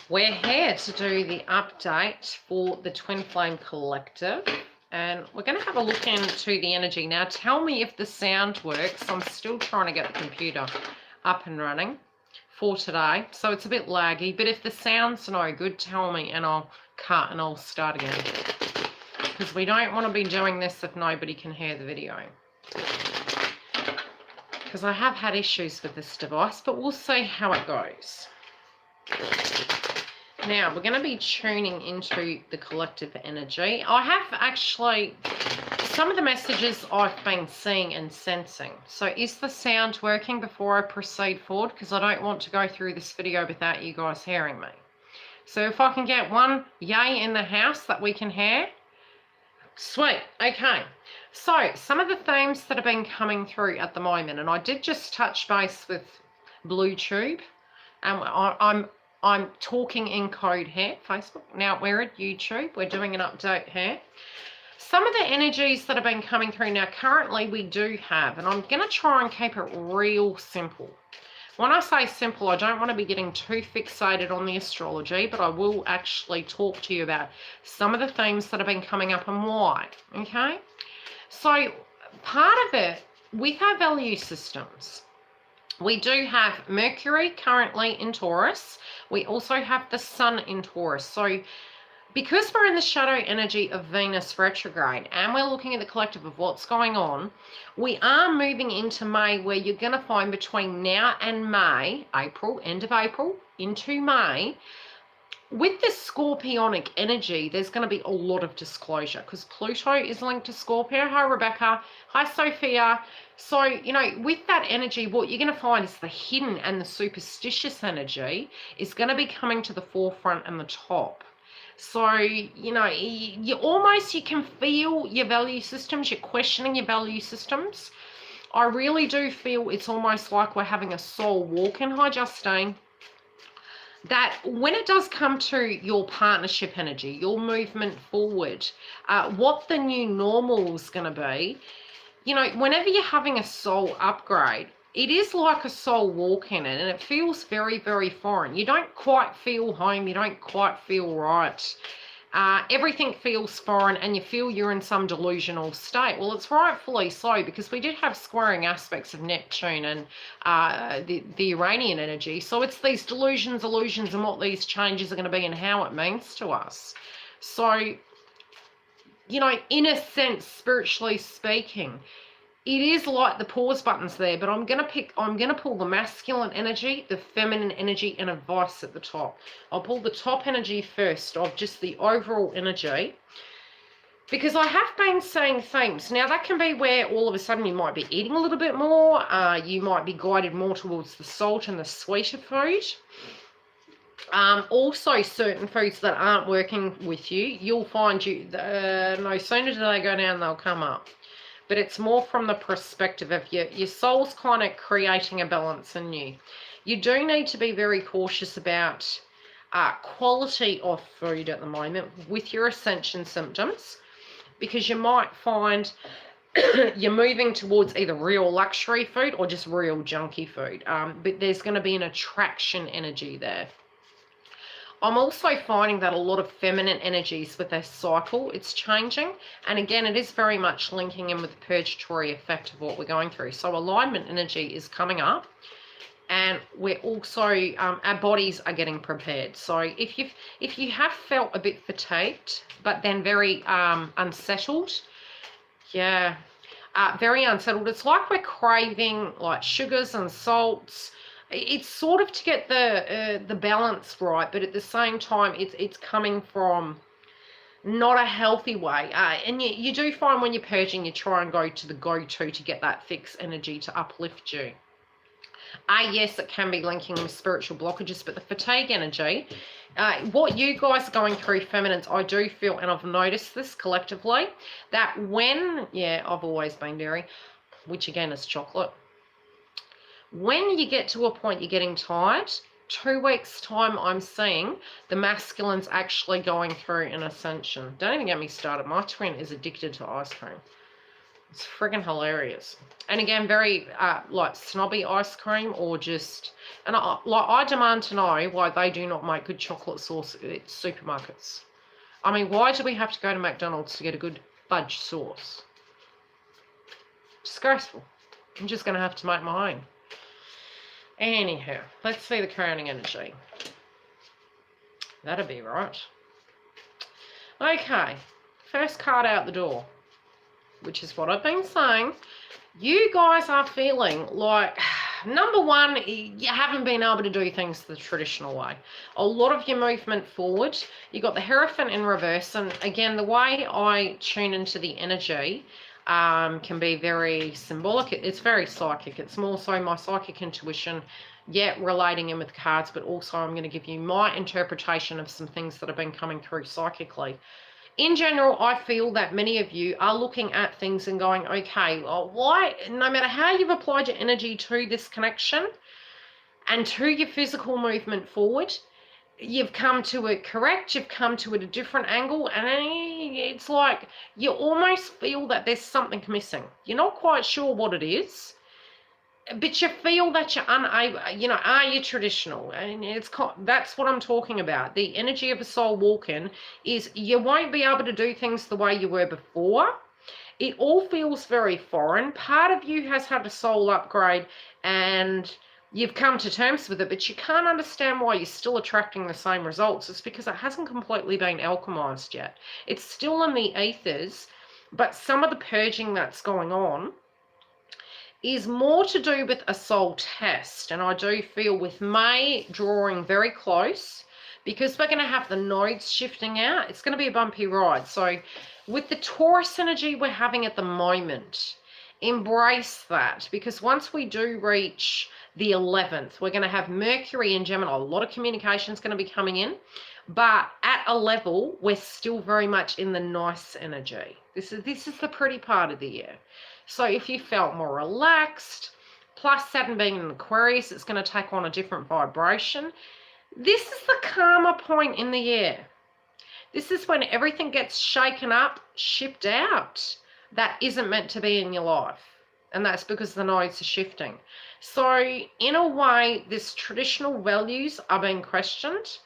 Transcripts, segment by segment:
We're here to do the update for the Twin Flame Collective, and we're going to have a look into the energy. Now, tell me if the sound works. I'm still trying to get the computer up and running for today, so it's a bit laggy, but if the sound's no good, tell me and I'll cut and I'll start again, because we don't want to be doing this if nobody can hear the video, because I have had issues with this device, but we'll see how it goes. Now, we're going to be tuning into the collective energy. I have actually, some of the messages I've been seeing and sensing. So is the sound working before I proceed forward? Because I don't want to go through this video without you guys hearing me. So if I can get one yay in the house that we can hear. Sweet. Okay. So some of the themes that have been coming through at the moment, and I did just touch base with BlueTube, and I'm talking in code here, Facebook. Now we're at YouTube. We're doing an update here. Some of the energies that have been coming through now, currently we do have, and I'm going to try and keep it real simple. When I say simple, I don't want to be getting too fixated on the astrology, but I will actually talk to you about some of the themes that have been coming up and why, okay? So part of it, with our value systems, we do have Mercury currently in Taurus. We also have the Sun in Taurus. So because we're in the shadow energy of Venus retrograde and we're looking at the collective of what's going on, we are moving into May, where you're going to find between now and May, April, end of April into May, with this Scorpionic energy, there's going to be a lot of disclosure because Pluto is linked to Scorpio. Hi, Rebecca. Hi, Sophia. So, you know, with that energy, what you're going to find is the hidden and the superstitious energy is going to be coming to the forefront and the top. So, you know, you can feel your value systems. You're questioning your value systems. I really do feel it's almost like we're having a soul walk-in. Hi, Justine. That when it does come to your partnership energy, your movement forward, what the new normal is going to be, you know, whenever you're having a soul upgrade, it is like a soul walk-in, and it feels very, very foreign. You don't quite feel home. You don't quite feel right. Everything feels foreign, and you feel you're in some delusional state. Well, it's rightfully so, because we did have squaring aspects of Neptune and the Uranian energy. So it's these delusions, illusions, and what these changes are going to be and how it means to us. So, you know, in a sense, spiritually speaking, it is like the pause button's there, but I'm going to pull the masculine energy, the feminine energy, and a vice at the top. I'll pull the top energy first of just the overall energy, because I have been seeing themes. Now, that can be where all of a sudden you might be eating a little bit more. You might be guided more towards the salt and the sweeter food. Also, certain foods that aren't working with you, you'll find no sooner do they go down, they'll come up. But it's more from the perspective of your soul's kind of creating a balance in you. You do need to be very cautious about quality of food at the moment with your ascension symptoms, because you might find you're moving towards either real luxury food or just real junky food. But there's going to be an attraction energy there. I'm also finding that a lot of feminine energies with their cycle, it's changing. And again, it is very much linking in with the purgatory effect of what we're going through. So alignment energy is coming up. And we're also, our bodies are getting prepared. So if you have felt a bit fatigued, but then very unsettled, yeah, very unsettled. It's like we're craving like sugars and salts. It's sort of to get the balance right, but at the same time, it's coming from not a healthy way. And you do find when you're purging, you try and go to the go-to to get that fixed energy to uplift you. Yes, it can be linking with spiritual blockages, but the fatigue energy, what you guys are going through, feminines, I do feel, and I've noticed this collectively, that when, yeah, I've always been dairy, which again is chocolate. When you get to a point you're getting tired, 2 weeks time I'm seeing the masculine's actually going through an ascension. Don't even get me started. My twin is addicted to ice cream. It's friggin' hilarious. And again, very like snobby ice cream, or just, and I demand to know why they do not make good chocolate sauce at supermarkets. I mean, why do we have to go to McDonald's to get a good fudge sauce? Disgraceful. I'm just going to have to make my own. Anyhow, let's see the crowning energy. That'll be right. Okay, first card out the door, which is what I've been saying. You guys are feeling like, number one, you haven't been able to do things the traditional way. A lot of your movement forward, you got the Hierophant in reverse, and again, the way I tune into the energy can be very symbolic. It's very psychic. It's more so my psychic intuition, yet relating in with cards, but also I'm going to give you my interpretation of some things that have been coming through psychically. In general, I feel that many of you are looking at things and going, okay, well, why, no matter how you've applied your energy to this connection and to your physical movement forward, you've come to it correct, you've come to it a different angle, and it's like you almost feel that there's something missing. You're not quite sure what it is, but you feel that you're unable, you know, are you traditional? And that's what I'm talking about. The energy of a soul walking is you won't be able to do things the way you were before. It all feels very foreign. Part of you has had a soul upgrade and you've come to terms with it, but you can't understand why you're still attracting the same results. It's because it hasn't completely been alchemized yet. It's still in the ethers, but some of the purging that's going on is more to do with a soul test. And I do feel with May drawing very close, because we're going to have the nodes shifting out, it's going to be a bumpy ride. So with the Taurus energy we're having at the moment, embrace that, because once we do reach the 11th, we're going to have Mercury in Gemini. A lot of communication is going to be coming in, but at a level, we're still very much in the nice energy. This is the pretty part of the year. So if you felt more relaxed, plus Saturn being in Aquarius, it's going to take on a different vibration. This is the calmer point in the year. This is when everything gets shaken up, shipped out. That isn't meant to be in your life. And that's because the nodes are shifting. So in a way, this traditional values are being questioned.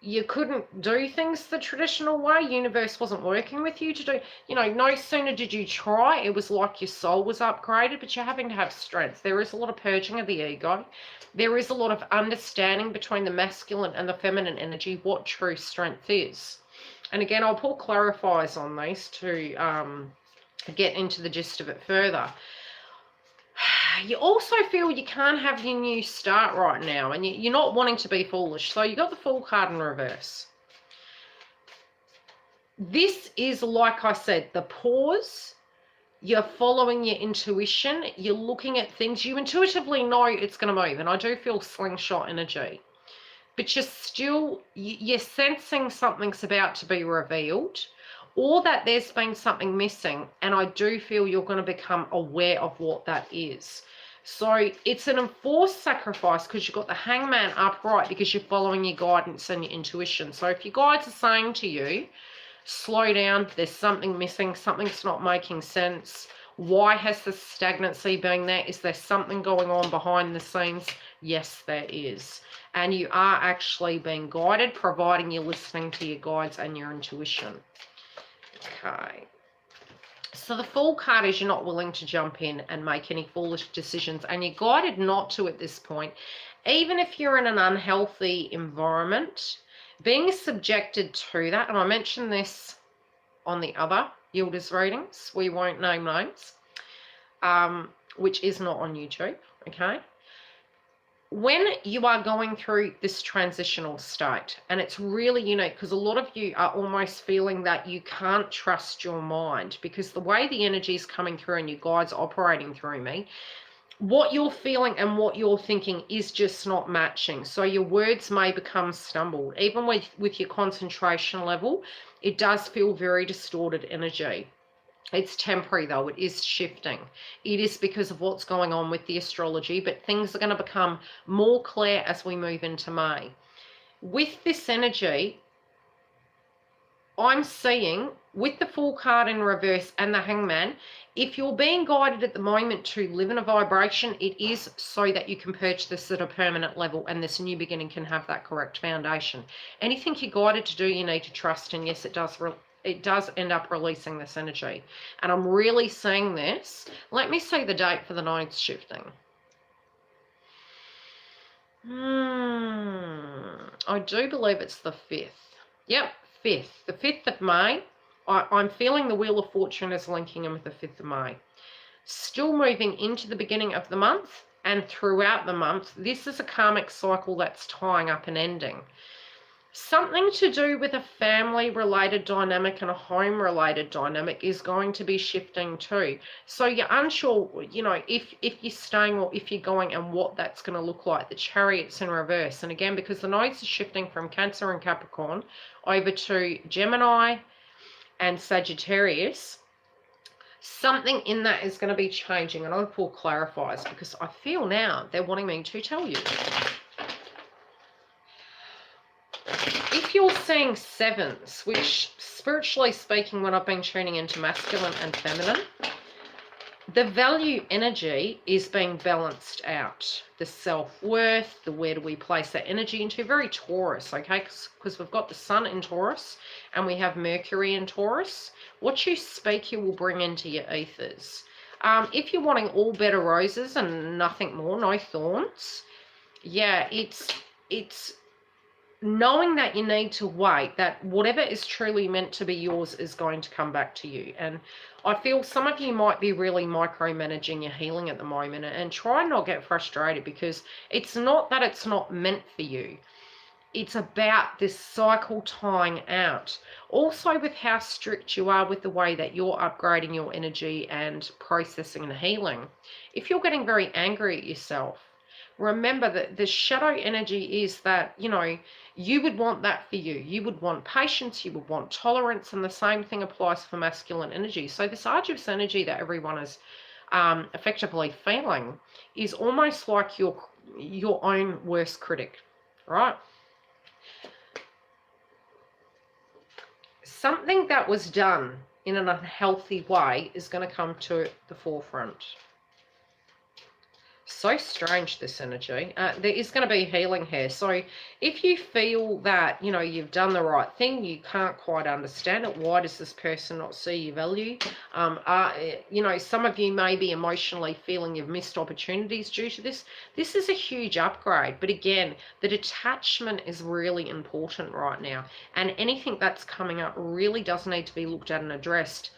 You couldn't do things the traditional way. Universe wasn't working with you to do, you know, no sooner did you try, it was like your soul was upgraded, but you're having to have strength. There is a lot of purging of the ego. There is a lot of understanding between the masculine and the feminine energy, what true strength is. And again, I'll pull clarifiers on these to get into the gist of it further. You also feel you can't have your new start right now, and you're not wanting to be foolish. So you got the Fool card in reverse. This is, like I said, the pause. You're following your intuition. You're looking at things. You intuitively know it's going to move, and I do feel slingshot energy. But you're sensing something's about to be revealed, or that there's been something missing, and I do feel you're going to become aware of what that is. So it's an enforced sacrifice because you've got the Hangman upright, because you're following your guidance and your intuition. So if your guides are saying to you, slow down, there's something missing, something's not making sense, why has the stagnancy been there? Is there something going on behind the scenes? Yes, there is. And you are actually being guided, providing you're listening to your guides and your intuition. Okay. So the Fool card is you're not willing to jump in and make any foolish decisions, and you're guided not to at this point. Even if you're in an unhealthy environment, being subjected to that, and I mentioned this on the other Yildiz readings, we won't name names, which is not on YouTube, okay? When you are going through this transitional state, and it's really unique because a lot of you are almost feeling that you can't trust your mind, because the way the energy is coming through and your guides operating through me, what you're feeling and what you're thinking is just not matching. So your words may become stumbled. Even with your concentration level, it does feel very distorted energy. It's temporary though, it is shifting. It is because of what's going on with the astrology, but things are going to become more clear as we move into May. With this energy, I'm seeing with the Fool card in reverse and the Hangman, if you're being guided at the moment to live in a vibration, it is so that you can purge this at a permanent level and this new beginning can have that correct foundation. Anything you're guided to do, you need to trust, and yes, it does end up releasing this energy. And I'm really seeing this. Let me see the date for the nodes shifting. I do believe it's the 5th. Yep, 5th. The 5th of May. I'm feeling the Wheel of Fortune is linking in with the 5th of May. Still moving into the beginning of the month and throughout the month. This is a karmic cycle that's tying up and ending. Something to do with a family-related dynamic and a home-related dynamic is going to be shifting too. So you're unsure, you know, if you're staying or if you're going and what that's going to look like. The Chariot's in reverse. And again, because the nodes are shifting from Cancer and Capricorn over to Gemini and Sagittarius, something in that is going to be changing. And I'll pull clarifiers because I feel now they're wanting me to tell you. If you're seeing 7s, which spiritually speaking, when I've been tuning into masculine and feminine, the value energy is being balanced out. The self-worth, the where do we place that energy into, very Taurus, okay? Because we've got the Sun in Taurus and we have Mercury in Taurus. What you speak, you will bring into your ethers. If you're wanting all bed of roses and nothing more, no thorns, yeah, it's knowing that you need to wait, that whatever is truly meant to be yours is going to come back to you. And I feel some of you might be really micromanaging your healing at the moment, and try and not get frustrated, because it's not that it's not meant for you. It's about this cycle tying out. Also with how strict you are with the way that you're upgrading your energy and processing and healing. If you're getting very angry at yourself, remember that the shadow energy is that, you know, you would want that for you. You would want patience, you would want tolerance, and the same thing applies for masculine energy. So this arduous energy that everyone is effectively feeling is almost like your own worst critic, right? Something that was done in an unhealthy way is going to come to the forefront. So strange, this energy. There is going to be healing here. So if you feel that, you know, you've done the right thing, you can't quite understand it, why does this person not see your value? You know, some of you may be emotionally feeling you've missed opportunities due to this. This is a huge upgrade. But again, the detachment is really important right now. And anything that's coming up really does need to be looked at and addressed.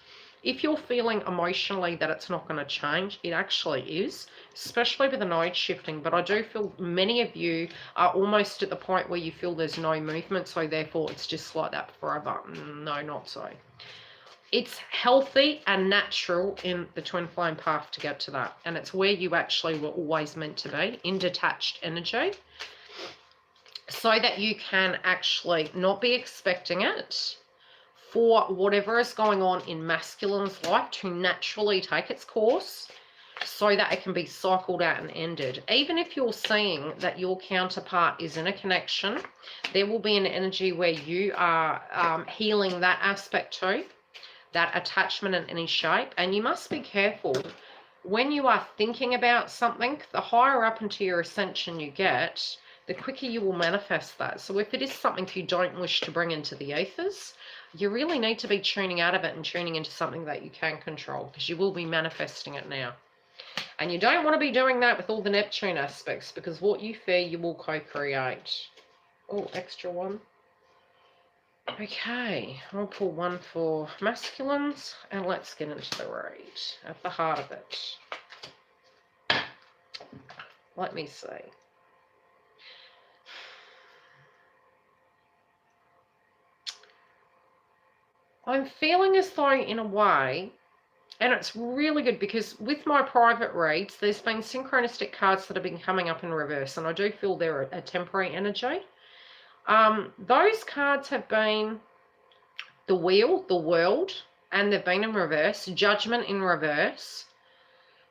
If you're feeling emotionally that it's not going to change, it actually is, especially with the node shifting. But I do feel many of you are almost at the point where you feel there's no movement, so therefore it's just like that forever. No, not so. It's healthy and natural in the twin flame path to get to that. And it's where you actually were always meant to be, in detached energy, so that you can actually not be expecting it for whatever is going on in masculine's life to naturally take its course, so that it can be cycled out and ended. Even if you're seeing that your counterpart is in a connection, there will be an energy where you are healing that aspect too, that attachment in any shape. And you must be careful when you are thinking about something. The higher up into your ascension you get, the quicker you will manifest that. So if it is something you don't wish to bring into the ethers, you really need to be tuning out of it and tuning into something that you can control, because you will be manifesting it now. And you don't want to be doing that with all the Neptune aspects, because what you fear, you will co-create. Oh, extra one. Okay, I'll pull one for masculines, and let's get into the read at the heart of it. Let me see. I'm feeling as though, in a way, and it's really good because with my private reads, there's been synchronistic cards that have been coming up in reverse, and I do feel they're a temporary energy. Those cards have been the Wheel, the World, and they've been in reverse. Judgment in reverse.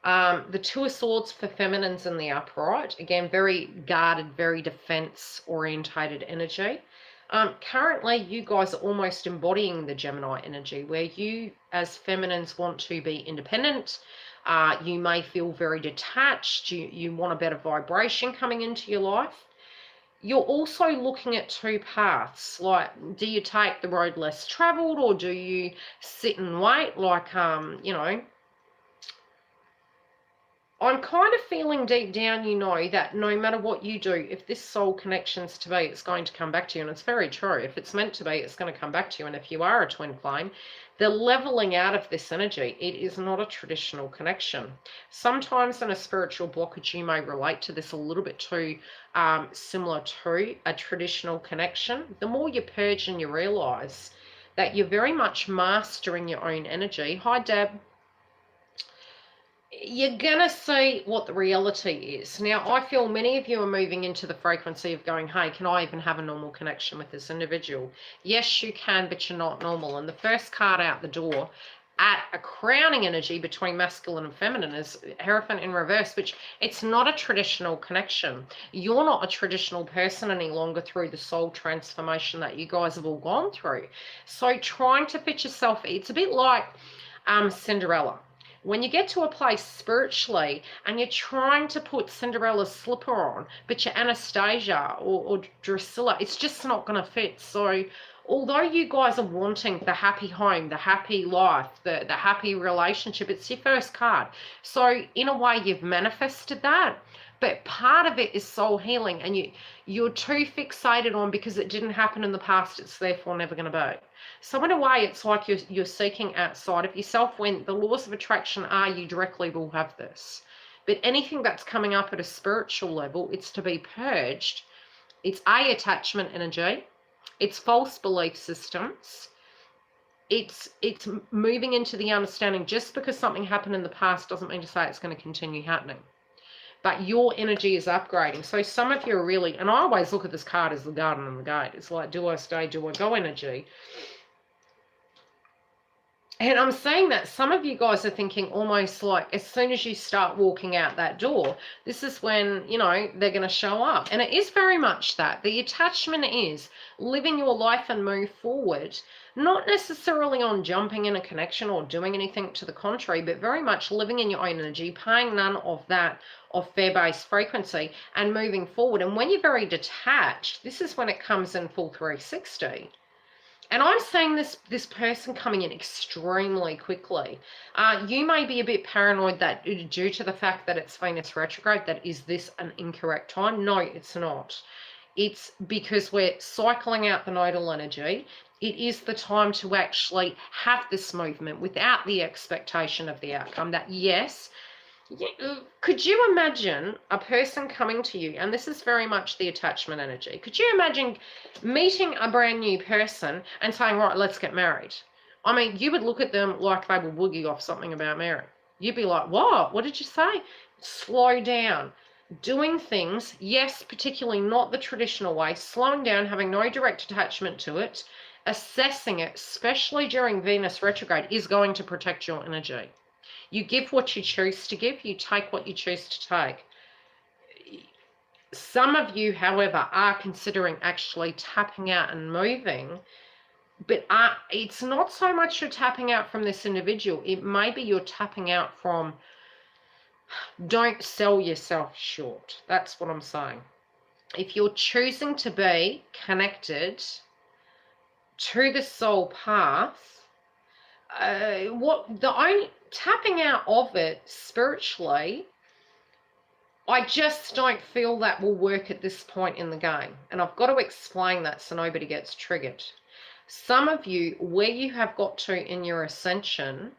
The Two of Swords for feminines in the upright. Again, very guarded, very defense-orientated energy. Currently, you guys are almost embodying the Gemini energy, where you as feminines want to be independent. You may feel very detached. You want a better vibration coming into your life. You're also looking at two paths. Like, do you take the road less traveled, or do you sit and wait? Like, you know, I'm kind of feeling deep down, you know, that no matter what you do, if this soul connection's to be, it's going to come back to you. And it's very true. If it's meant to be, it's going to come back to you. And if you are a twin flame, the leveling out of this energy, it is not a traditional connection. Sometimes in a spiritual blockage, you may relate to this a little bit too similar to a traditional connection. The more you purge and you realize that you're very much mastering your own energy. Hi, Deb. You're gonna see what the reality is. Now, I feel many of you are moving into the frequency of going, hey, can I even have a normal connection with this individual? Yes, you can, but you're not normal. And the first card out the door at a crowning energy between masculine and feminine is Hierophant in reverse, which it's not a traditional connection. You're not a traditional person any longer through the soul transformation that you guys have all gone through. So trying to fit yourself, it's a bit like Cinderella. When you get to a place spiritually and you're trying to put Cinderella's slipper on, but you're Anastasia or Drusilla, it's just not going to fit. So although you guys are wanting the happy home, the happy life, the happy relationship, it's your first card. So in a way, you've manifested that. But part of it is soul healing, and you're too fixated on because it didn't happen in the past, it's therefore never going to be. So in a way, it's like you're seeking outside of yourself, when the laws of attraction are you directly will have this. But anything that's coming up at a spiritual level, it's to be purged. It's attachment energy. It's false belief systems. It's moving into the understanding just because something happened in the past doesn't mean to say it's going to continue happening. But your energy is upgrading. So some of you are really, and I always look at this card as the garden and the gate. It's like, do I stay, do I go energy? And I'm saying that some of you guys are thinking almost like as soon as you start walking out that door, this is when, you know, they're going to show up. And it is very much that. The attachment is living your life and move forward, not necessarily on jumping in a connection or doing anything to the contrary, but very much living in your own energy, paying none of that of fair-based frequency and moving forward. And when you're very detached, this is when it comes in full 360. And I'm seeing this person coming in extremely quickly. You may be a bit paranoid that due to the fact that it's Venus retrograde, that is this an incorrect time? No, it's not. It's because we're cycling out the nodal energy. It is the time to actually have this movement without the expectation of the outcome. That yes, could you imagine a person coming to you, and this is very much the attachment energy, could you imagine meeting a brand new person and saying, right, let's get married? I mean, you would look at them like they were wooging off something about marriage. You'd be like, what did you say? Slow down. Doing things, yes, particularly not the traditional way, slowing down, having no direct attachment to it, assessing it, especially during Venus retrograde, is going to protect your energy. You give what you choose to give. You take what you choose to take. Some of you, however, are considering actually tapping out and moving, but it's not so much you're tapping out from this individual. It may be you're tapping out from, don't sell yourself short. That's what I'm saying. If you're choosing to be connected to the soul path, tapping out of it spiritually, I just don't feel that will work at this point in the game. And I've got to explain that so nobody gets triggered. Some of you, where you have got to in your ascension,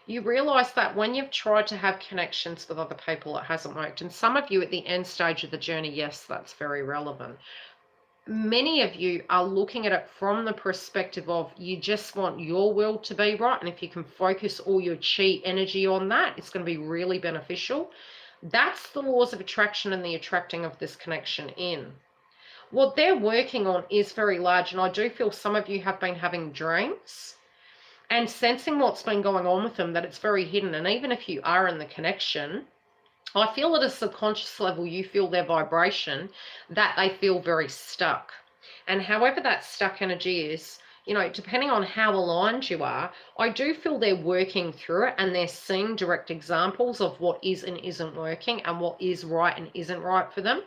you realize that when you've tried to have connections with other people, it hasn't worked. And some of you at the end stage of the journey, yes, that's very relevant. Many of you are looking at it from the perspective of you just want your will to be right. And if you can focus all your chi energy on that, it's going to be really beneficial. That's the laws of attraction and the attracting of this connection in. What they're working on is very large. And I do feel some of you have been having dreams and sensing what's been going on with them, that it's very hidden. And even if you are in the connection, I feel at a subconscious level, you feel their vibration, that they feel very stuck. And however that stuck energy is, you know, depending on how aligned you are, I do feel they're working through it and they're seeing direct examples of what is and isn't working and what is right and isn't right for them.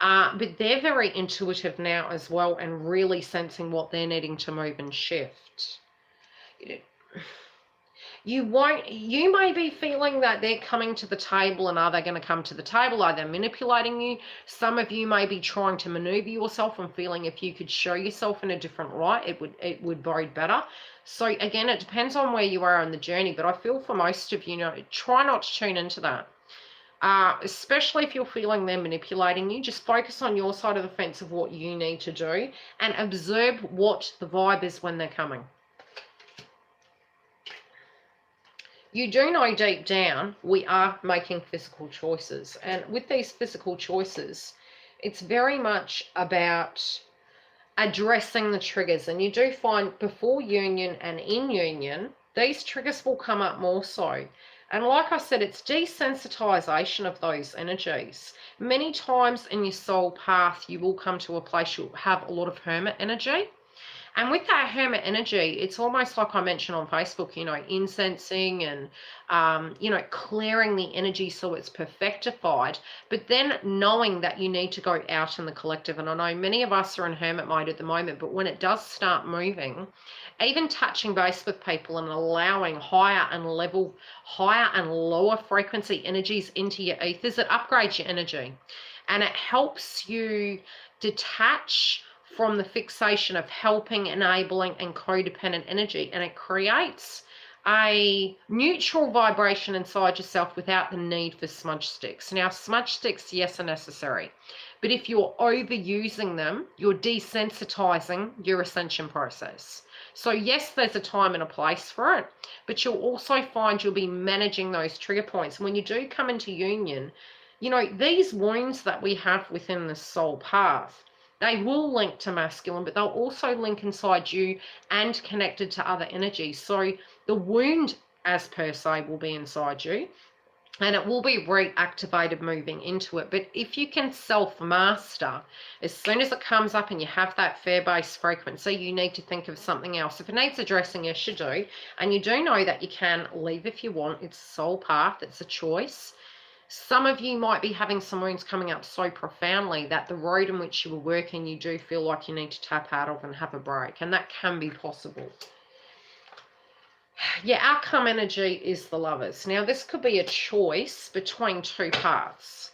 But they're very intuitive now as well and really sensing what they're needing to move and shift. You may be feeling that they're coming to the table, and are they going to come to the table? Are they manipulating you? Some of you may be trying to maneuver yourself and feeling if you could show yourself in a different light, it would bode better. So again, it depends on where you are on the journey, but I feel for most of you, try not to tune into that. Especially if you're feeling they're manipulating you, just focus on your side of the fence of what you need to do and observe what the vibe is when they're coming. You do know deep down we are making physical choices. And with these physical choices, it's very much about addressing the triggers. And you do find before union and in union, these triggers will come up more so. And like I said, it's desensitization of those energies. Many times in your soul path, you will come to a place you'll have a lot of hermit energy. And with that hermit energy, it's almost like I mentioned on Facebook, incensing and, clearing the energy so it's perfectified, but then knowing that you need to go out in the collective. And I know many of us are in hermit mode at the moment, but when it does start moving, even touching base with people and allowing higher and lower frequency energies into your ethers, it upgrades your energy and it helps you detach from the fixation of helping, enabling, and codependent energy. And it creates a neutral vibration inside yourself without the need for smudge sticks. Now, smudge sticks, yes, are necessary. But if you're overusing them, you're desensitizing your ascension process. So yes, there's a time and a place for it, but you'll also find you'll be managing those trigger points. When you do come into union, these wounds that we have within the soul path, they will link to masculine, but they'll also link inside you and connected to other energies. So the wound, as per se, will be inside you and it will be reactivated moving into it. But if you can self-master, as soon as it comes up and you have that fair-based frequency, you need to think of something else. If it needs addressing, yes, you do. And you do know that you can leave if you want. It's a soul path. It's a choice. Some of you might be having some wounds coming up so profoundly that the road in which you were working, you do feel like you need to tap out of and have a break. And that can be possible. Your outcome energy is the Lovers. Now, this could be a choice between two paths.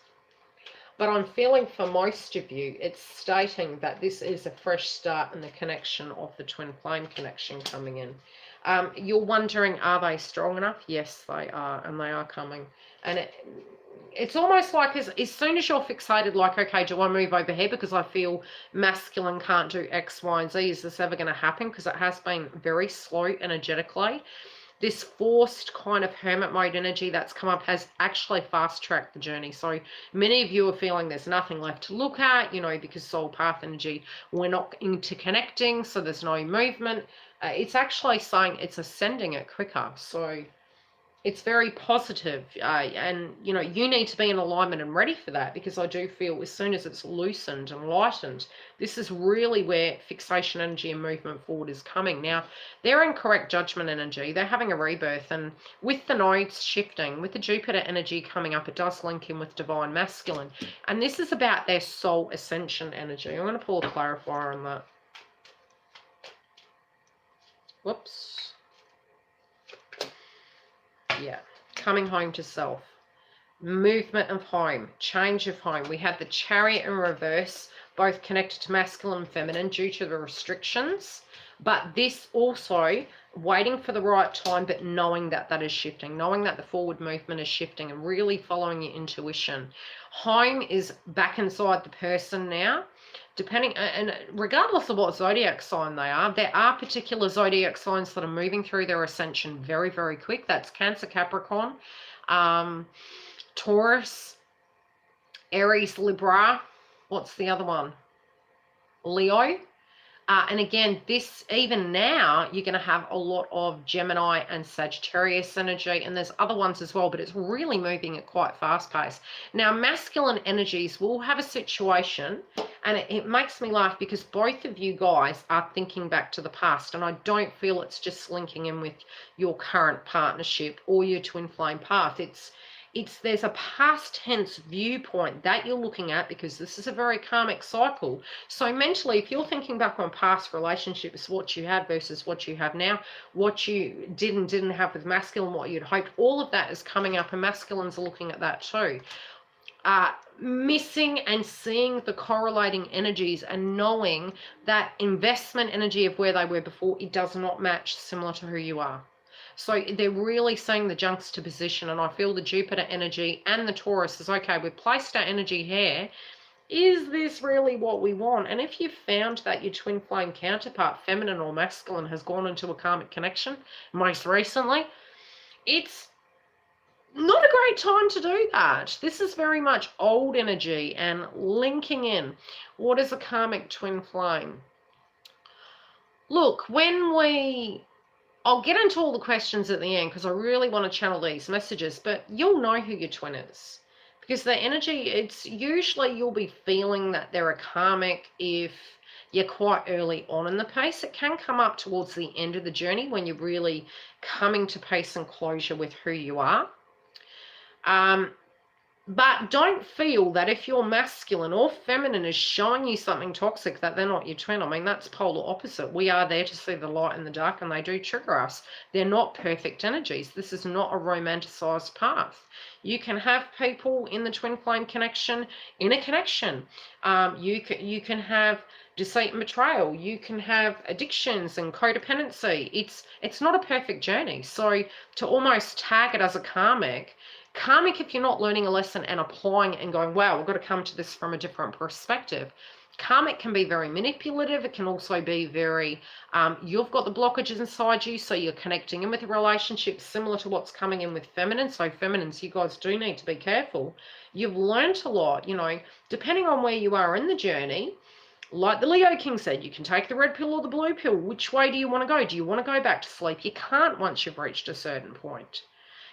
But I'm feeling for most of you, it's stating that this is a fresh start in the connection of the twin flame connection coming in. You're wondering, are they strong enough? Yes, they are, and they are coming. And it's almost like as soon as you're fixated, like, okay, do I move over here because I feel masculine can't do X, Y, and Z? Is this ever going to happen? Because it has been very slow energetically. This forced kind of hermit mode energy that's come up has actually fast-tracked the journey. So many of you are feeling there's nothing left to look at, because soul path energy, we're not interconnecting, so there's no movement. It's actually saying it's ascending it quicker. So it's very positive, and you need to be in alignment and ready for that, because I do feel as soon as it's loosened and lightened, this is really where fixation energy and movement forward is coming. Now, they're in correct judgment energy. They're having a rebirth, and with the nodes shifting, with the Jupiter energy coming up, it does link in with divine masculine, and this is about their soul ascension energy. I'm going to pull a clarifier on that. Whoops. Yeah, coming home to self, movement of home, change of home. We have the Chariot in reverse, both connected to masculine and feminine due to the restrictions, but this also waiting for the right time, but knowing that that is shifting, knowing that the forward movement is shifting and really following your intuition. Home is back inside the person now. Depending, and regardless of what zodiac sign they are, there are particular zodiac signs that are moving through their ascension very, very quick. That's Cancer, Capricorn, Taurus, Aries, Libra. What's the other one? Leo. And again, this, even now, you're going to have a lot of Gemini and Sagittarius energy, and there's other ones as well, but it's really moving at quite fast pace. Now, masculine energies will have a situation, and it makes me laugh because both of you guys are thinking back to the past, and I don't feel it's just linking in with your current partnership or your twin flame path. There's a past tense viewpoint that you're looking at, because this is a very karmic cycle. So mentally, if you're thinking back on past relationships, what you had versus what you have now, what you didn't have with masculine, what you'd hoped, all of that is coming up, and masculines are looking at that too. Missing and seeing the correlating energies and knowing that investment energy of where they were before, it does not match similar to who you are. So they're really seeing the juxtaposition, and I feel the Jupiter energy and the Taurus is, okay, we've placed our energy here. Is this really what we want? And if you've found that your twin flame counterpart, feminine or masculine, has gone into a karmic connection most recently, it's not a great time to do that. This is very much old energy and linking in. What is a karmic twin flame? Look, I'll get into all the questions at the end because I really want to channel these messages, but you'll know who your twin is. Because the energy, it's usually you'll be feeling that they're a karmic if you're quite early on in the pace. It can come up towards the end of the journey when you're really coming to pace and closure with who you are. But don't feel that if you're masculine or feminine is showing you something toxic, that they're not your twin. I mean, that's polar opposite. We are there to see the light in the dark, and they do trigger us. They're not perfect energies. This is not a romanticized path. You can have people in the twin flame connection in a connection. You can have deceit and betrayal. You can have addictions and codependency. It's not a perfect journey. So to almost tag it as a karmic, if you're not learning a lesson and applying it and going, wow, we've got to come to this from a different perspective. Karmic can be very manipulative. It can also be very, you've got the blockages inside you, so you're connecting in with a relationship similar to what's coming in with feminine. So feminines, you guys do need to be careful. You've learned a lot, depending on where you are in the journey. Like the Leo King said, you can take the red pill or the blue pill. Which way do you want to go? Do you want to go back to sleep? You can't once you've reached a certain point.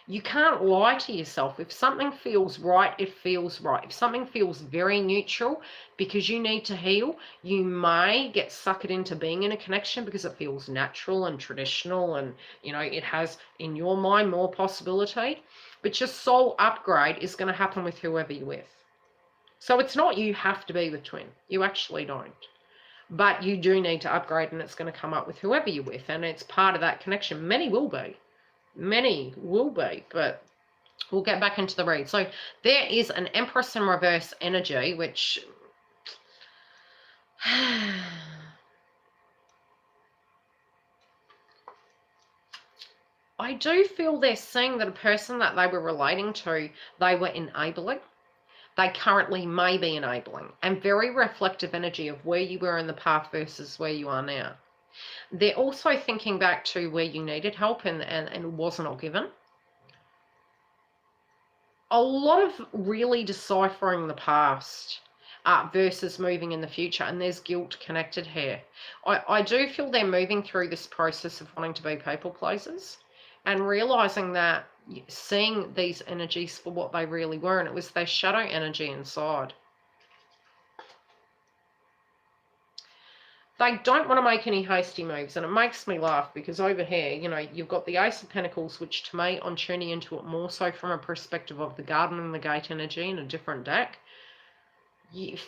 You can't lie to yourself. If something feels right, it feels right. If something feels very neutral because you need to heal, you may get suckered into being in a connection because it feels natural and traditional and, it has, in your mind, more possibility. But your soul upgrade is going to happen with whoever you're with. So it's not you have to be with twin. You actually don't. But you do need to upgrade, and it's going to come up with whoever you're with, and it's part of that connection. Many will be, but we'll get back into the read. So there is an Empress in reverse energy, which I do feel they're seeing that a person that they were relating to, they were enabling. They currently may be enabling, and very reflective energy of where you were in the path versus where you are now. They're also thinking back to where you needed help and was not given. A lot of really deciphering the past versus moving in the future, and there's guilt connected here. I do feel they're moving through this process of wanting to be people pleasers and realizing that, seeing these energies for what they really were, and it was their shadow energy inside. They don't want to make any hasty moves, and it makes me laugh because over here, you've got the Ace of Pentacles, which to me, I'm tuning into it more so from a perspective of the Garden and the Gate energy in a different deck.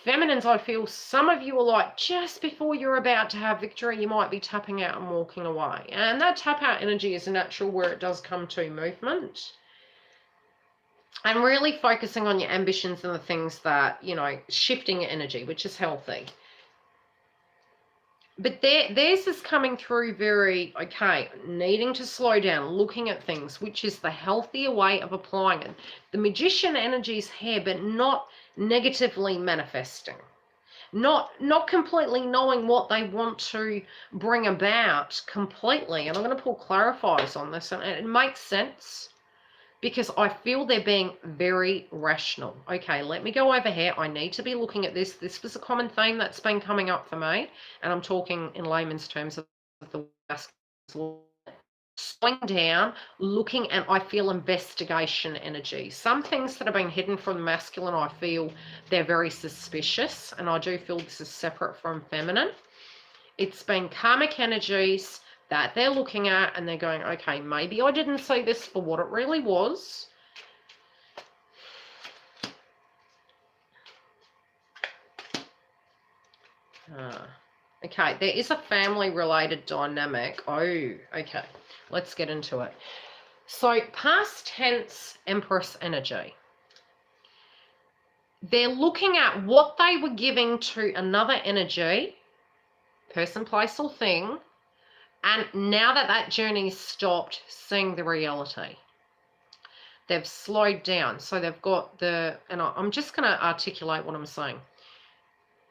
Feminines, I feel some of you are like, just before you're about to have victory, you might be tapping out and walking away. And that tap out energy is natural where it does come to movement. And really focusing on your ambitions and the things that, shifting energy, which is healthy. But theirs is coming through very, okay, needing to slow down, looking at things, which is the healthier way of applying it. The Magician energy is here, but not negatively manifesting. Not completely knowing what they want to bring about completely. And I'm going to pull clarifiers on this, and it makes sense. because I feel they're being very rational. Okay, let me go over here. I need to be looking at this. This was a common theme that's been coming up for me, and I'm talking in layman's terms of the slowing down, looking, and I feel investigation energy. Some things that have been hidden from the masculine, I feel they're very suspicious, and I do feel this is separate from feminine. It's been karmic energies that they're looking at, and they're going, okay, maybe I didn't see this for what it really was. Okay, there is a family-related dynamic. Oh, okay. Let's get into it. So, past tense Empress energy. They're looking at what they were giving to another energy, person, place, or thing, and now that that journey's stopped, seeing the reality. They've slowed down. So they've got the, and I'm just going to articulate what I'm saying.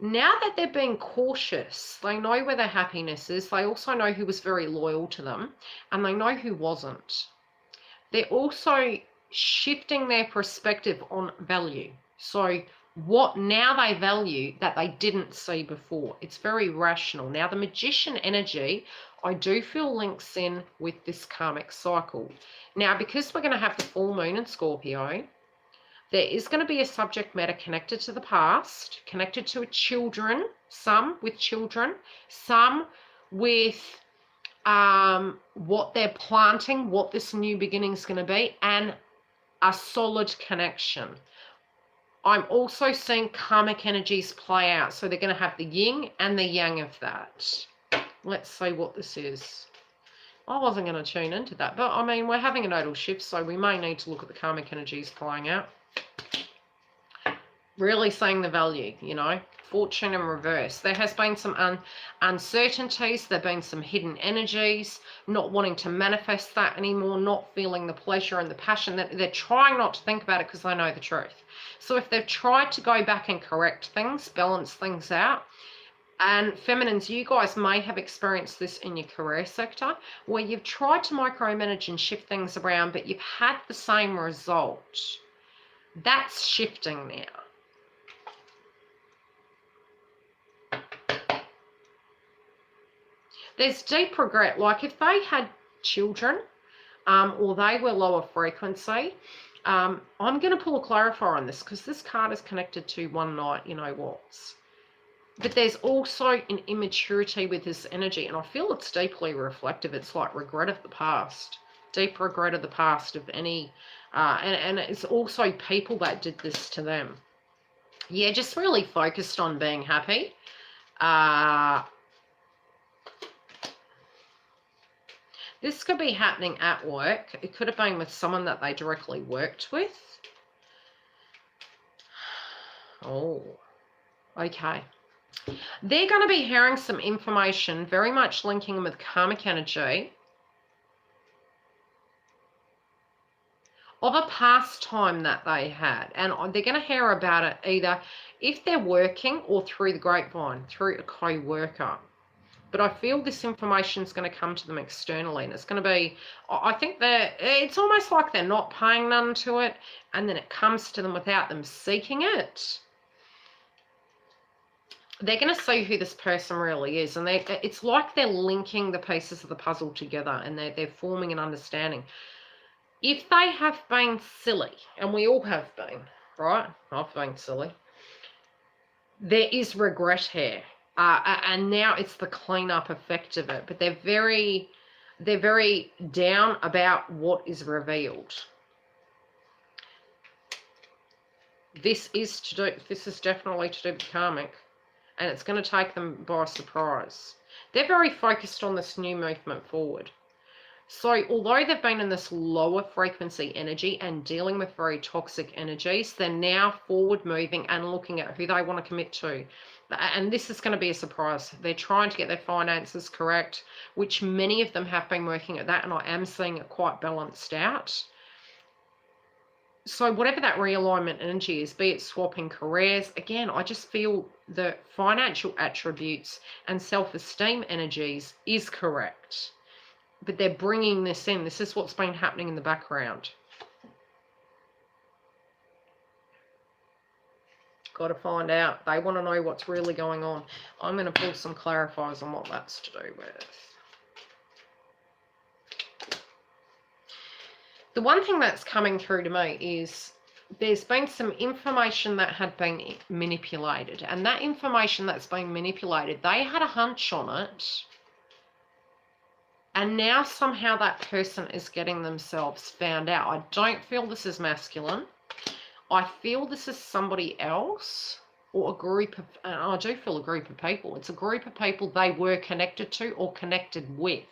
Now that they're being cautious, they know where their happiness is. They also know who was very loyal to them, and they know who wasn't. They're also shifting their perspective on value. So what now they value that they didn't see before. It's very rational. Now the Magician energy, I do feel links in with this karmic cycle. Now, because we're going to have the full moon in Scorpio, there is going to be a subject matter connected to the past, connected to children, some with children, some with what they're planting, what this new beginning is going to be, and a solid connection. I'm also seeing karmic energies play out. So they're going to have the yin and the yang of that. Let's see what this is. I wasn't going to tune into that, but I mean, we're having a nodal shift, so we may need to look at the karmic energies playing out. Really seeing the value, you know, fortune in reverse. There has been some uncertainties. There have been some hidden energies, not wanting to manifest that anymore, not feeling the pleasure and the passion. That they're trying not to think about it because they know the truth. So if they've tried to go back and correct things, balance things out, and feminines, you guys may have experienced this in your career sector, where you've tried to micromanage and shift things around, but you've had the same result. That's shifting now. There's deep regret. Like if they had children or they were lower frequency, I'm going to pull a clarifier on this because this card is connected to one night, you know what's. But there's also an immaturity with this energy, and I feel it's deeply reflective. It's like regret of the past, deep regret of the past of any, and it's also people that did this to them. Yeah, just really focused on being happy. This could be happening at work. It could have been with someone that they directly worked with. Oh, okay. They're going to be hearing some information, very much linking them with karmic energy, of a past time that they had. And they're going to hear about it either if they're working or through the grapevine, through a co-worker. But I feel this information is going to come to them externally, and it's going to be, I think it's almost like they're not paying none to it, and then it comes to them without them seeking it. They're going to see who this person really is, and it's like they're linking the pieces of the puzzle together, and they're forming an understanding. If they have been silly, and we all have been, right? I've been silly. There is regret here. And now it's the cleanup effect of it, but they're very down about what is revealed. This is definitely to do with karmic, and it's going to take them by surprise. They're very focused on this new movement forward. So although they've been in this lower frequency energy and dealing with very toxic energies, they're now forward moving and looking at who they want to commit to. And this is going to be a surprise. They're trying to get their finances correct, which many of them have been working at that, and I am seeing it quite balanced out. So whatever that realignment energy is, be it swapping careers, again, I just feel the financial attributes and self-esteem energies is correct. But they're bringing this in. This is what's been happening in the background. Got to find out. They want to know what's really going on. I'm going to pull some clarifiers on what that's to do with. The one thing that's coming through to me is there's been some information that had been manipulated. And that information that's been manipulated, they had a hunch on it. And now somehow that person is getting themselves found out. I don't feel this is masculine. I feel this is somebody else or a group of, and I do feel a group of people. It's a group of people they were connected to or connected with.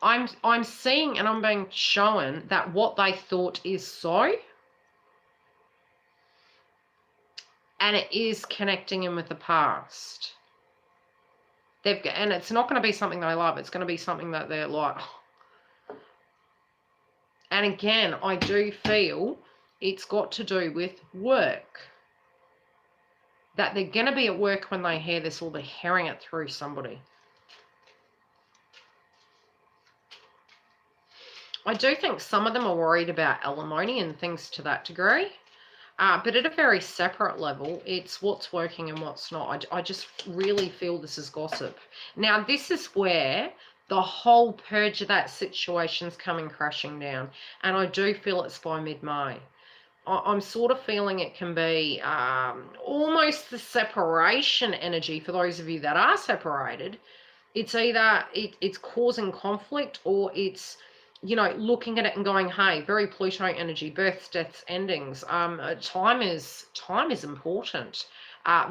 I'm seeing and I'm being shown that what they thought is so. And it is connecting in with the past. And it's not going to be something they love. It's going to be something that they're like. And again, I do feel it's got to do with work. That they're going to be at work when they hear this, or they're hearing it through somebody. I do think some of them are worried about alimony and things to that degree. But at a very separate level, it's what's working and what's not. I just really feel this is gossip. Now, this is where the whole purge of that situation's coming crashing down. And I do feel it's by mid-May. I'm sort of feeling it can be almost the separation energy for those of you that are separated. It's either it's causing conflict, or it's, you know, looking at it and going, hey, very Pluto energy, births, deaths, endings. Time is important.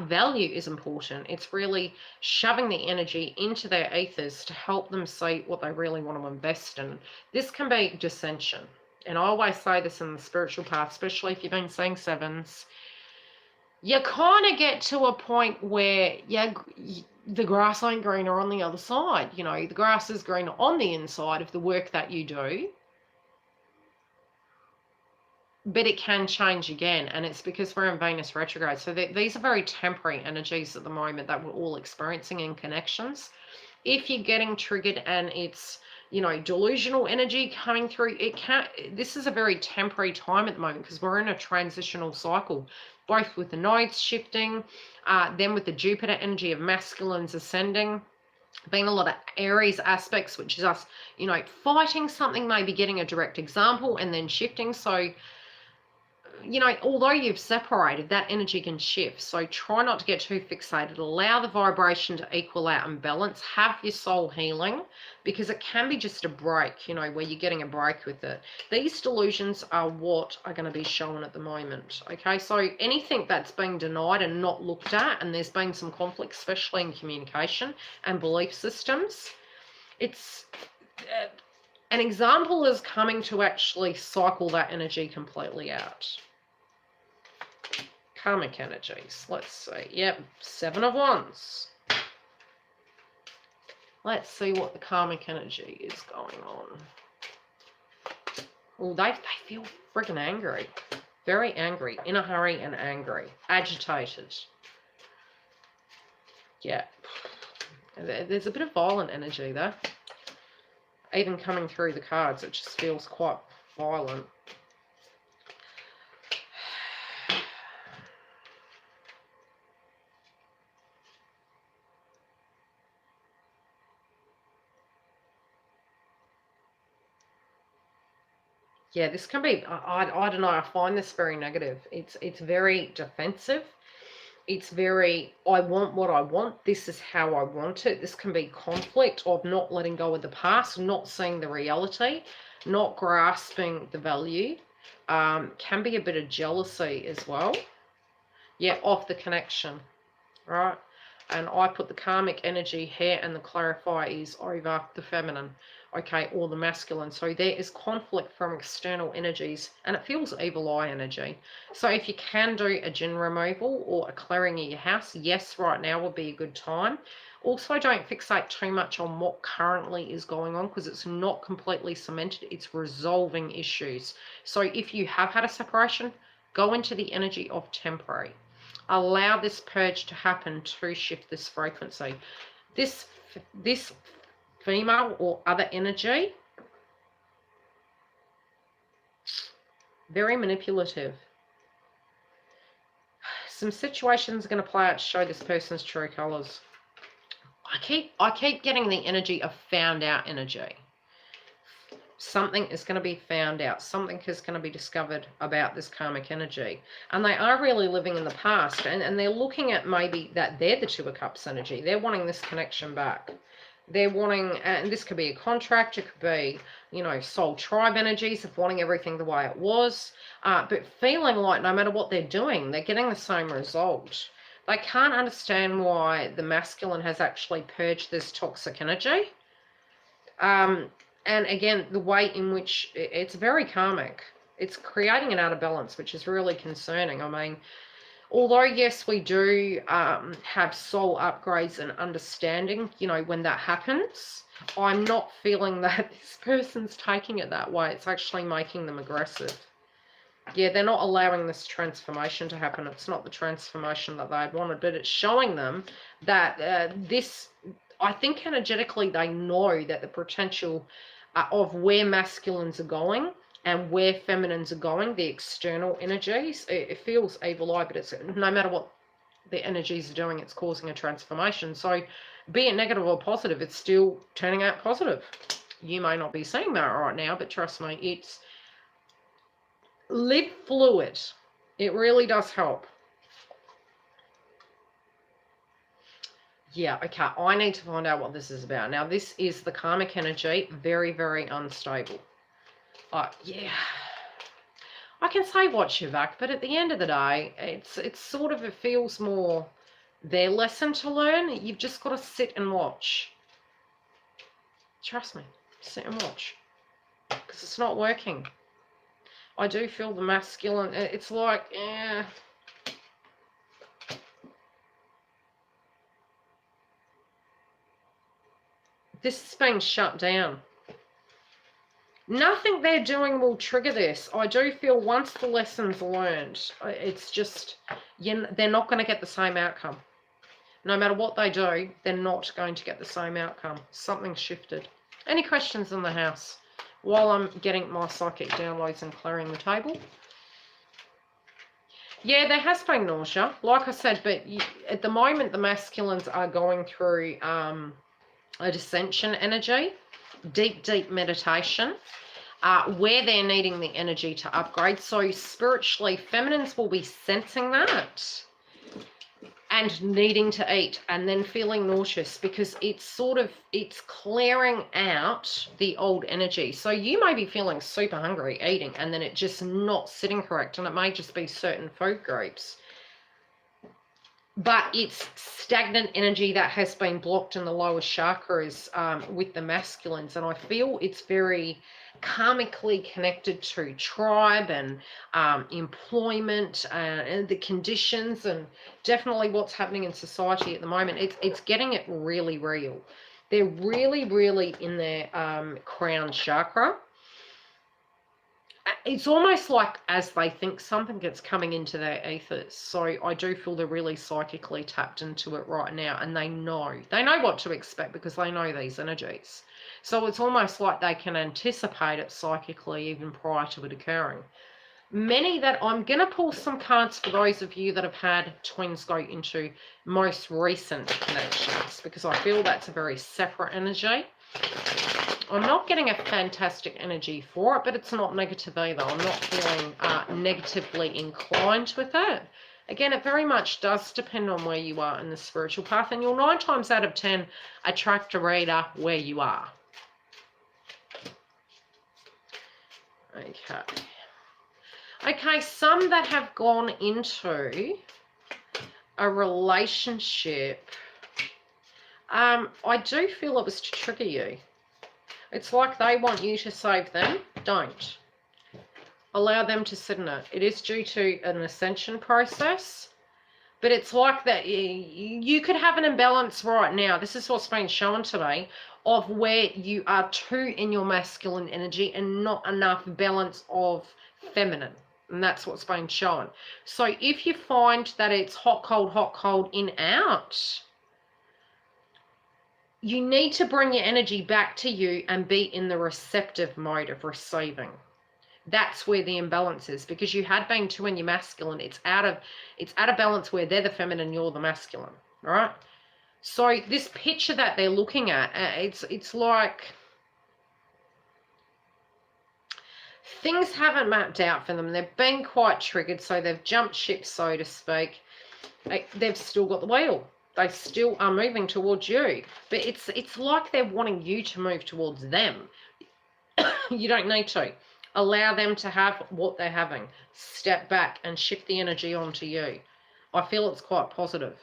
Value is important. It's really shoving the energy into their ethers to help them see what they really want to invest in. This can be dissension. And I always say this in the spiritual path, especially if you've been seeing sevens. You kind of get to a point where the grass ain't greener on the other side. You know, the grass is greener on the inside of the work that you do. But it can change again, and it's because we're in Venus retrograde. So these are very temporary energies at the moment that we're all experiencing in connections. If you're getting triggered and it's, you know, delusional energy coming through, this is a very temporary time at the moment, because we're in a transitional cycle, both with the nodes shifting, then with the Jupiter energy of masculines ascending, been a lot of Aries aspects, which is us, you know, fighting something, maybe getting a direct example and then shifting. So, you know, although you've separated, that energy can shift. So try not to get too fixated. Allow the vibration to equal out and balance. Have your soul healing, because it can be just a break, you know, where you're getting a break with it. These delusions are what are going to be shown at the moment. Okay, so anything that's being denied and not looked at, and there's been some conflict, especially in communication and belief systems, it's an example is coming to actually cycle that energy completely out. Karmic energies. Let's see. Yep, 7 of Wands. Let's see what the karmic energy is going on. Oh, they feel freaking angry. Very angry. In a hurry and angry. Agitated. Yeah. There's a bit of violent energy there. Even coming through the cards, it just feels quite violent. Yeah, this can be, I don't know, I find this very negative. It's very defensive. It's very, I want what I want. This is how I want it. This can be conflict of not letting go of the past, not seeing the reality, not grasping the value. Can be a bit of jealousy as well. Yeah, off the connection, right? And I put the karmic energy here, and the clarifier is over the feminine, okay, or the masculine. So there is conflict from external energies, and it feels evil eye energy. So if you can do a jinn removal or a clearing in your house, yes, right now would be a good time. Also, don't fixate too much on what currently is going on, because it's not completely cemented. It's resolving issues. So if you have had a separation, go into the energy of temporary. Allow this purge to happen to shift this frequency. This female or other energy, Very manipulative. Some situations are going to play out to show this person's true colors. I keep getting the energy of found out energy. Something is going to be found out. Something is going to be discovered about this karmic energy. And they are really living in the past. And they're looking at maybe that they're the Two of Cups energy. They're wanting this connection back. They're wanting, and this could be a contract. It could be, you know, soul tribe energies of wanting everything the way it was. But feeling like no matter what they're doing, they're getting the same result. They can't understand why the masculine has actually purged this toxic energy. And again, the way in which it's very karmic. It's creating an out of balance, which is really concerning. I mean, although, yes, we do have soul upgrades and understanding, you know, when that happens, I'm not feeling that this person's taking it that way. It's actually making them aggressive. Yeah, they're not allowing this transformation to happen. It's not the transformation that they'd wanted, but it's showing them that I think energetically they know that the potential of where masculines are going and where feminines are going, the external energies, it feels evil eye, but it's no matter what the energies are doing, it's causing a transformation. So be it negative or positive, it's still turning out positive. You may not be seeing that right now, but trust me, it's live fluid. It really does help. Yeah, okay, I need to find out what this is about. Now, this is the karmic energy, very, very unstable. Yeah, I can say watch your back, but at the end of the day, it's sort of, it feels more their lesson to learn. You've just got to sit and watch. Trust me, sit and watch, because it's not working. I do feel the masculine, it's like, this is being shut down. Nothing they're doing will trigger this. I do feel once the lesson's learned, it's just, they're not going to get the same outcome. No matter what they do, they're not going to get the same outcome. Something's shifted. Any questions in the house while I'm getting my psychic downloads and clearing the table? Yeah, there has been nausea, like I said, but at the moment the masculines are going through a dissension energy, deep, deep meditation, where they're needing the energy to upgrade. So spiritually, feminines will be sensing that and needing to eat and then feeling nauseous, because it's clearing out the old energy. So you may be feeling super hungry eating and then it just not sitting correct, and it may just be certain food groups. But it's stagnant energy that has been blocked in the lower chakras with the masculines. And I feel it's very karmically connected to tribe and employment and the conditions, and definitely what's happening in society at the moment. It's getting it really real. They're really, really in their crown chakra. It's almost like as they think something gets coming into their ethers. So I do feel they're really psychically tapped into it right now, and they know what to expect because they know these energies. So it's almost like they can anticipate it psychically even prior to it occurring. Many that I'm going to pull some cards for those of you that have had twins go into most recent connections, because I feel that's a very separate energy. I'm not getting a fantastic energy for it, but it's not negative either. I'm not feeling negatively inclined with it. Again, it very much does depend on where you are in the spiritual path, and you'll 9 times out of 10 attract a reader where you are. Okay, some that have gone into a relationship, I do feel it was to trigger you. It's like they want you to save them. Don't. Allow them to sit in it. It is due to an ascension process, but it's like that you could have an imbalance right now. This is what's been shown to me, of where you are too in your masculine energy and not enough balance of feminine. And that's what's been shown. So if you find that it's hot, cold, in, out, you need to bring your energy back to you and be in the receptive mode of receiving. That's where the imbalance is, because you had been 2 in your masculine. It's out of balance where they're the feminine, you're the masculine, right? So this picture that they're looking at, it's like things haven't mapped out for them. They've been quite triggered, so they've jumped ship, so to speak. They've still got the wheel. They still are moving towards you, but it's like they're wanting you to move towards them. You don't need to. Allow them to have what they're having. Step back and shift the energy onto you. I feel it's quite positive.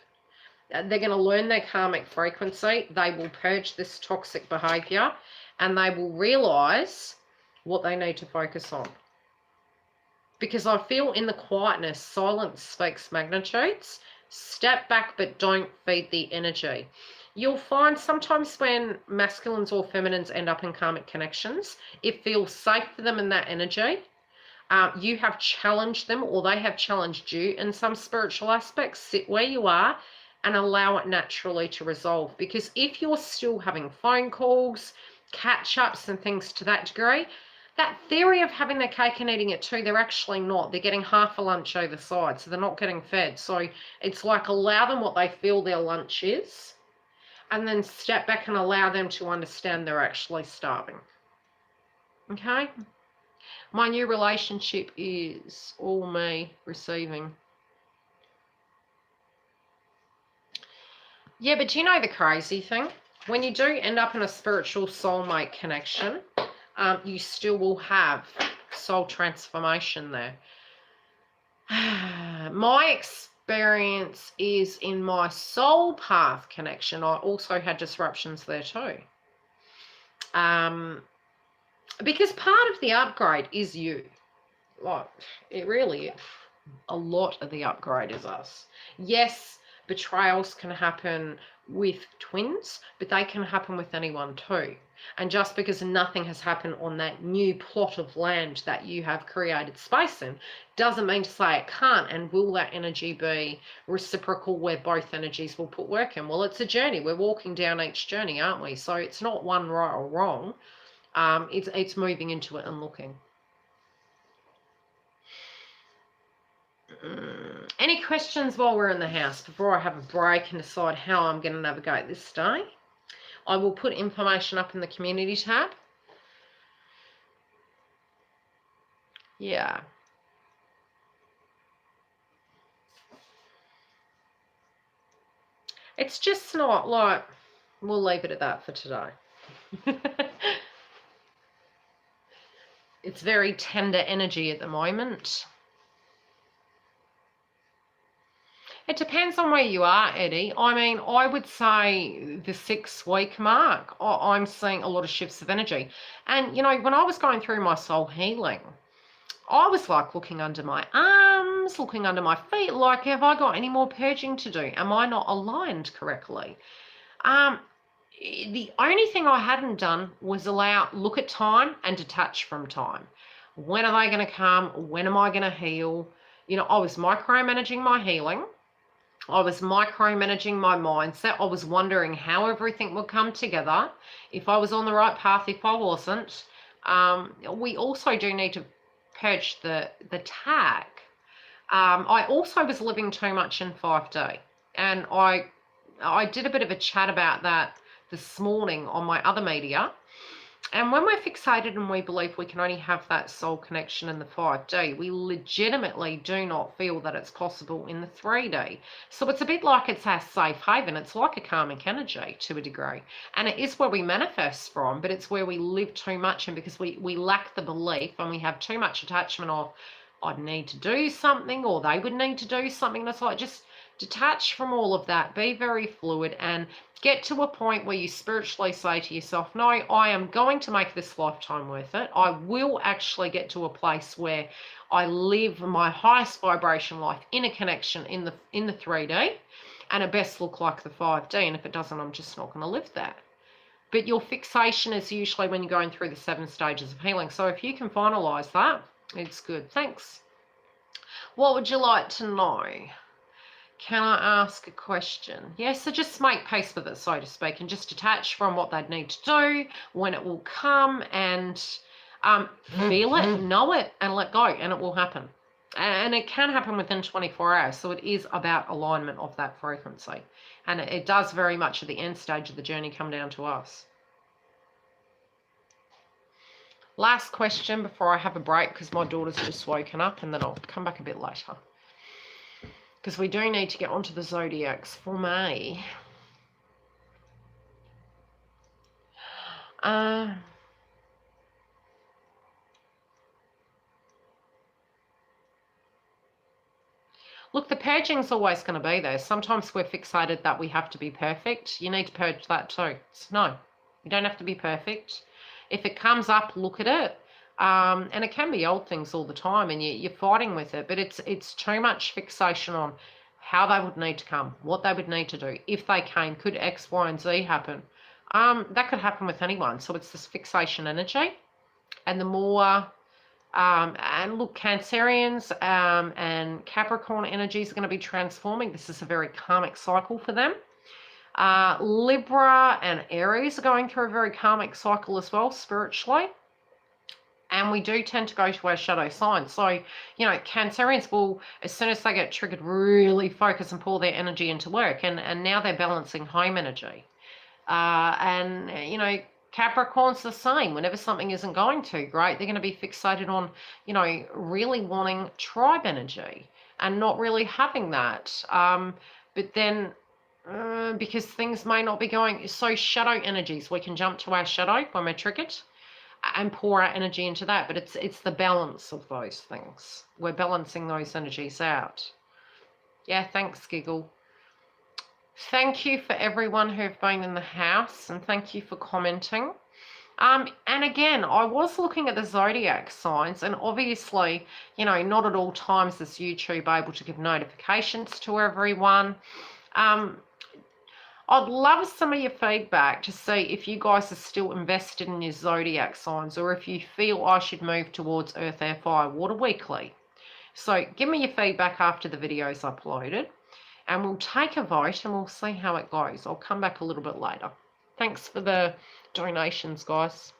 They're going to learn their karmic frequency. They will purge this toxic behavior, and they will realize what they need to focus on. Because I feel in the quietness, silence speaks magnitudes. Step back, but don't feed the energy. You'll find sometimes when masculines or feminines end up in karmic connections, it feels safe for them in that energy. You have challenged them, or they have challenged you in some spiritual aspects. Sit where you are and allow it naturally to resolve. Because if you're still having phone calls, catch-ups and things to that degree, that theory of having their cake and eating it too, they're actually not. They're getting half a lunch over the side, so they're not getting fed. So it's like allow them what they feel their lunch is, and then step back and allow them to understand they're actually starving. Okay? My new relationship is all me receiving. Yeah, but do you know the crazy thing? When you do end up in a spiritual soulmate connection, you still will have soul transformation there. My experience is in my soul path connection, I also had disruptions there too. Because part of the upgrade is you. Like, it really is. A lot of the upgrade is us. Yes, betrayals can happen with twins, but they can happen with anyone too. And just because nothing has happened on that new plot of land that you have created space in, doesn't mean to say it can't. And will that energy be reciprocal where both energies will put work in? Well, it's a journey. We're walking down each journey, aren't we? So it's not one right or wrong. It's moving into it and looking. Any questions while we're in the house before I have a break and decide how I'm going to navigate this day? I will put information up in the community tab. Yeah. It's just not like, we'll leave it at that for today. It's very tender energy at the moment. It depends on where you are, Eddie. I mean, I would say the 6-week mark, I'm seeing a lot of shifts of energy. And, you know, when I was going through my soul healing, I was like looking under my arms, looking under my feet, like, have I got any more purging to do? Am I not aligned correctly? The only thing I hadn't done was look at time and detach from time. When are they going to come? When am I going to heal? You know, I was micromanaging my healing. I was micromanaging my mindset. I was wondering how everything would come together, if I was on the right path, if I wasn't. We also do need to purge the tag. I also was living too much in 5D, and I did a bit of a chat about that this morning on my other media. And when we're fixated and we believe we can only have that soul connection in the 5D, we legitimately do not feel that it's possible in the 3D. So it's a bit like it's our safe haven. It's like a karmic energy to a degree. And it is where we manifest from, but it's where we live too much. And because we lack the belief and we have too much attachment of, I'd need to do something, or they would need to do something. And it's like, just detach from all of that. Be very fluid and get to a point where you spiritually say to yourself, no, I am going to make this lifetime worth it. I will actually get to a place where I live my highest vibration life in a connection in the 3D, and it best look like the 5D. And if it doesn't, I'm just not going to live that. But your fixation is usually when you're going through the 7 stages of healing. So if you can finalize that, it's good. Thanks. What would you like to know? Can I ask a question? Yes, so just make peace with it, so to speak, and just detach from what they'd need to do, when it will come, and Feel it, know it, and let go, and it will happen. And it can happen within 24 hours. So it is about alignment of that frequency. And it does very much at the end stage of the journey come down to us. Last question before I have a break, because my daughter's just woken up, and then I'll come back a bit later. Because we do need to get onto the Zodiacs for May. Look, the purging's always going to be there. Sometimes we're fixated that we have to be perfect. You need to purge that too. No, you don't have to be perfect. If it comes up, look at it. And it can be old things all the time, and you're fighting with it. But it's too much fixation on how they would need to come, what they would need to do. If they came, could X, Y, and Z happen? That could happen with anyone. So it's this fixation energy. And the more... and look, Cancerians and Capricorn energies are going to be transforming. This is a very karmic cycle for them. Libra and Aries are going through a very karmic cycle as well, spiritually. And we do tend to go to our shadow signs. So, you know, Cancerians will, as soon as they get triggered, really focus and pour their energy into work. And now they're balancing home energy. And, you know, Capricorn's the same. Whenever something isn't going too great, they're going to be fixated on, you know, really wanting tribe energy and not really having that. But then, because things may not be going, so shadow energies, we can jump to our shadow when we're triggered and pour our energy into that. But it's the balance of those things. We're balancing those energies out. Yeah, thanks, Giggle. Thank you for everyone who've been in the house, and thank you for commenting. And again, I was looking at the zodiac signs, and obviously, you know, not at all times is YouTube able to give notifications to everyone. I'd love some of your feedback to see if you guys are still invested in your zodiac signs, or if you feel I should move towards Earth, Air, Fire, Water weekly. So give me your feedback after the video's uploaded, and we'll take a vote and we'll see how it goes. I'll come back a little bit later. Thanks for the donations, guys.